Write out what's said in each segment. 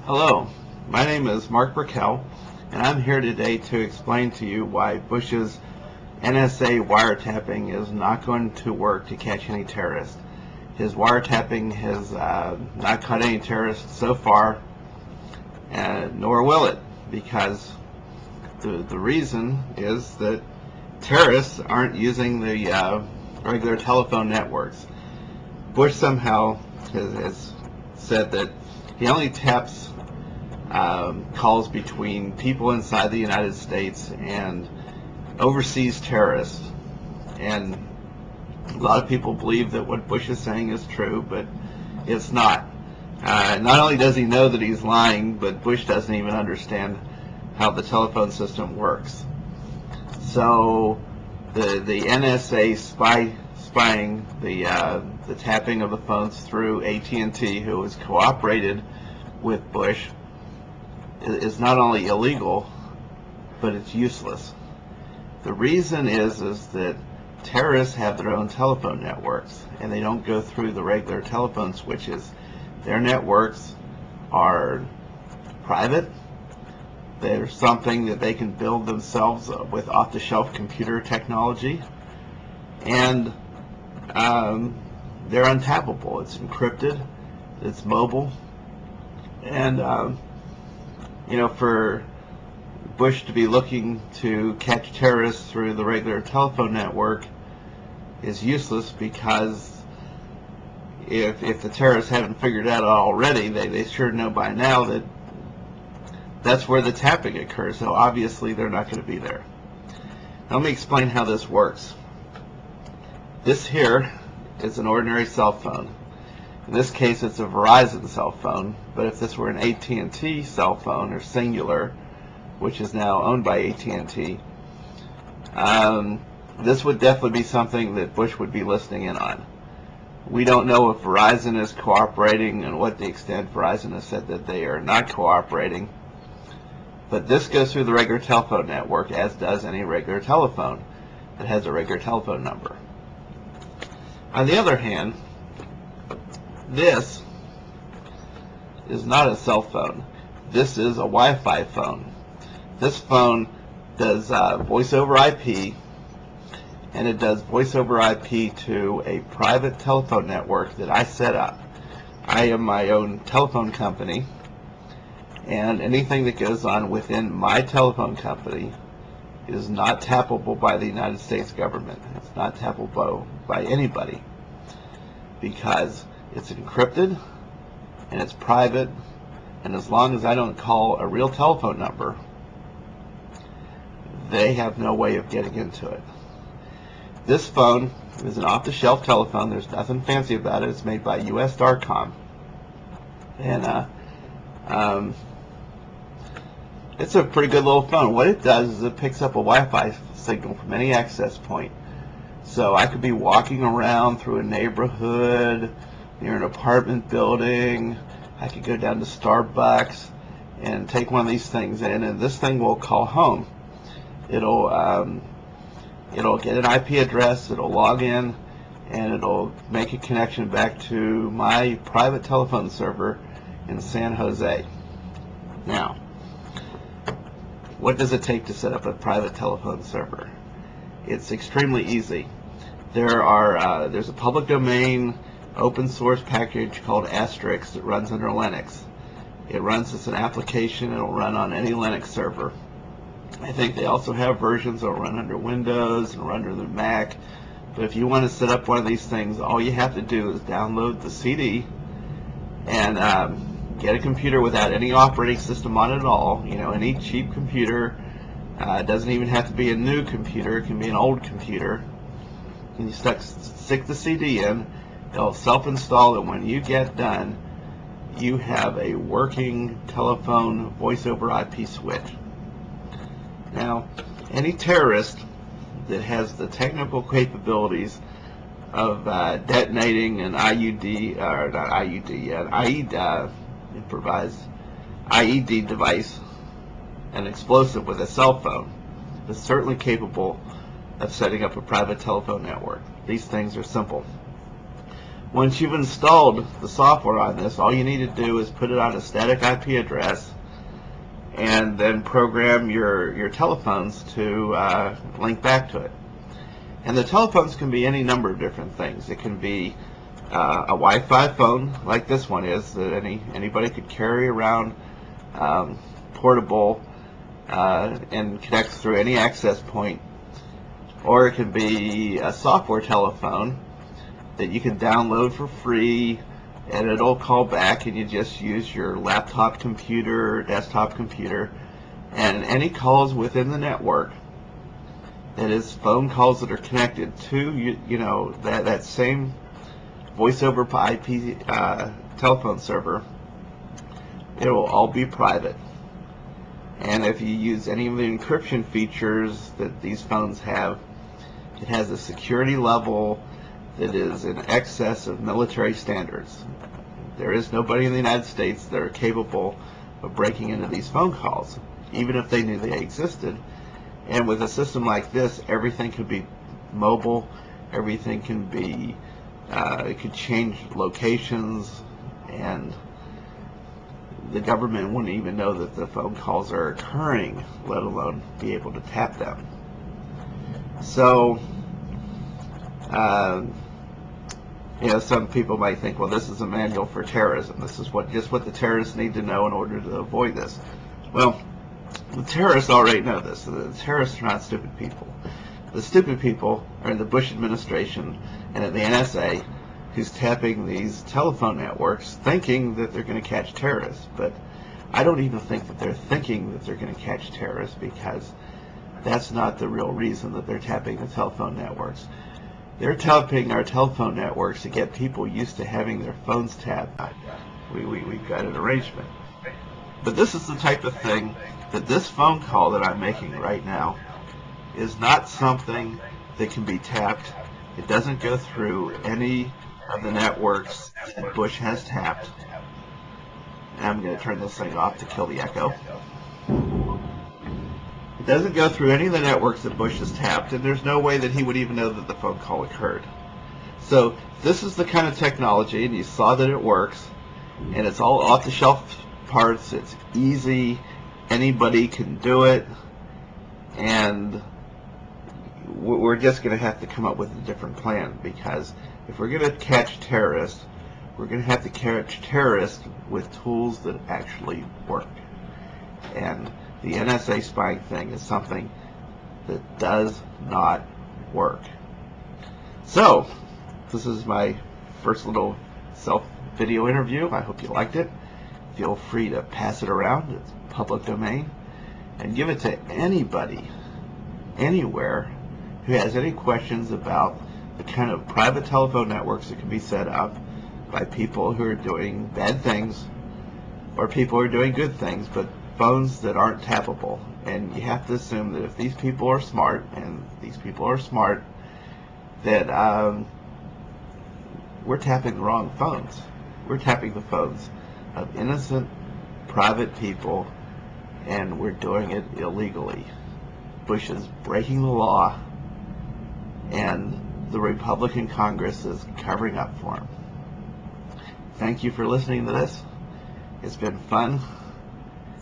Hello, my name is Mark Burkell, and I'm here today to explain to you why Bush's NSA wiretapping is not going to work to catch any terrorists. His wiretapping has not caught any terrorists so far, nor will it, because the reason is that terrorists aren't using the regular telephone networks. Bush somehow has said that he only taps calls between people inside the United States and overseas terrorists. And a lot of people believe that what Bush is saying is true, but it's not. Not only does he know that he's lying, but Bush doesn't even understand how the telephone system works. So the NSA spying the tapping of the phones through AT&T, who has cooperated with Bush, is not only illegal, but it's useless. The reason is that terrorists have their own telephone networks, and they don't go through the regular telephone switches. Their networks are private. They're something that they can build themselves with off-the-shelf computer technology, and they're untappable. It's encrypted, it's mobile, and for Bush to be looking to catch terrorists through the regular telephone network is useless, because if the terrorists haven't figured out already, they sure know by now that that's where the tapping occurs, so obviously they're not going to be there. Now, let me explain how this works. This here is an ordinary cell phone. In this case, it's a Verizon cell phone, but if this were an AT&T cell phone, or Singular, which is now owned by AT&T, this would definitely be something that Bush would be listening in on. We don't know if Verizon is cooperating and what the extent Verizon has said that they are not cooperating, but this goes through the regular telephone network, as does any regular telephone that has a regular telephone number. On the other hand, this is not a cell phone. This is a Wi-Fi phone. This phone does voice over IP, and it does voice over IP to a private telephone network that I set up. I am my own telephone company, and anything that goes on within my telephone company is not tappable by the United States government. It's not tappable by anybody, because it's encrypted and it's private, and as long as I don't call a real telephone number, they have no way of getting into it. This phone is an off-the-shelf telephone. There's nothing fancy about it. It's made by US Darcom, and it's a pretty good little phone. What it does is it picks up a Wi-Fi signal from any access point. So I could be walking around through a neighborhood, near an apartment building. I could go down to Starbucks and take one of these things in, and this thing will call home. It'll get an IP address, it'll log in, and it'll make a connection back to my private telephone server in San Jose. Now, what does it take to set up a private telephone server? It's extremely easy. There's a public domain open source package called Asterisk that runs under Linux. It runs as an application. It'll run on any Linux server. I think they also have versions that will run under Windows and run under the Mac. But if you want to set up one of these things, all you have to do is download the CD and get a computer without any operating system on it at all. Any cheap computer. It doesn't even have to be a new computer. It can be an old computer. And you stick the CD in. It'll self-install, and when you get done, you have a working telephone voice over IP switch. Now, any terrorist that has the technical capabilities of detonating an IUD, or not IUD yet, improvised IED device, an explosive with a cell phone, is certainly capable of setting up a private telephone network. These things are simple. Once you've installed the software on this, all you need to do is put it on a static IP address and then program your telephones to link back to it. And the telephones can be any number of different things. It can be a Wi-Fi phone, like this one is, that anybody could carry around, portable, and connects through any access point. Or it can be a software telephone that you can download for free, and it'll call back, and you just use your laptop computer or desktop computer, and any calls within the network, that is phone calls that are connected to that same voice over IP telephone server, it will all be private. And if you use any of the encryption features that these phones have, it has a security level that is in excess of military standards. There is nobody in the United States that are capable of breaking into these phone calls, even if they knew they existed. And with a system like this, everything could be mobile, everything can be, it could change locations, and the government wouldn't even know that the phone calls are occurring, let alone be able to tap them. So, some people might think, well, this is a manual for terrorism. This is just what the terrorists need to know in order to avoid this. Well, the terrorists already know this. The terrorists are not stupid people. The stupid people are in the Bush administration and in the NSA, who's tapping these telephone networks thinking that they're going to catch terrorists. But I don't even think that they're thinking that they're going to catch terrorists, because that's not the real reason that they're tapping the telephone networks. They're tapping our telephone networks to get people used to having their phones tapped. We've got an arrangement. But this is the type of thing that this phone call that I'm making right now is not something that can be tapped. It doesn't go through any of the networks that Bush has tapped. And I'm going to turn this thing off to kill the echo. It doesn't go through any of the networks that Bush has tapped, and there's no way that he would even know that the phone call occurred. So this is the kind of technology, and you saw that it works, and it's all off-the-shelf parts. It's easy. Anybody can do it, and we're just going to have to come up with a different plan, because if we're going to catch terrorists, we're going to have to catch terrorists with tools that actually work. And the NSA spying thing is something that does not work. So, this is my first little self-video interview. I hope you liked it. Feel free to pass it around. It's public domain. And give it to anybody, anywhere, who has any questions about the kind of private telephone networks that can be set up by people who are doing bad things, or people who are doing good things, but phones that aren't tappable. And you have to assume that if these people are smart, and these people are smart, that we're tapping the wrong phones. We're tapping the phones of innocent private people, and we're doing it illegally. Bush is breaking the law, and the Republican Congress is covering up for him. Thank you for listening to this. It's been fun,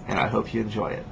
and I hope you enjoy it.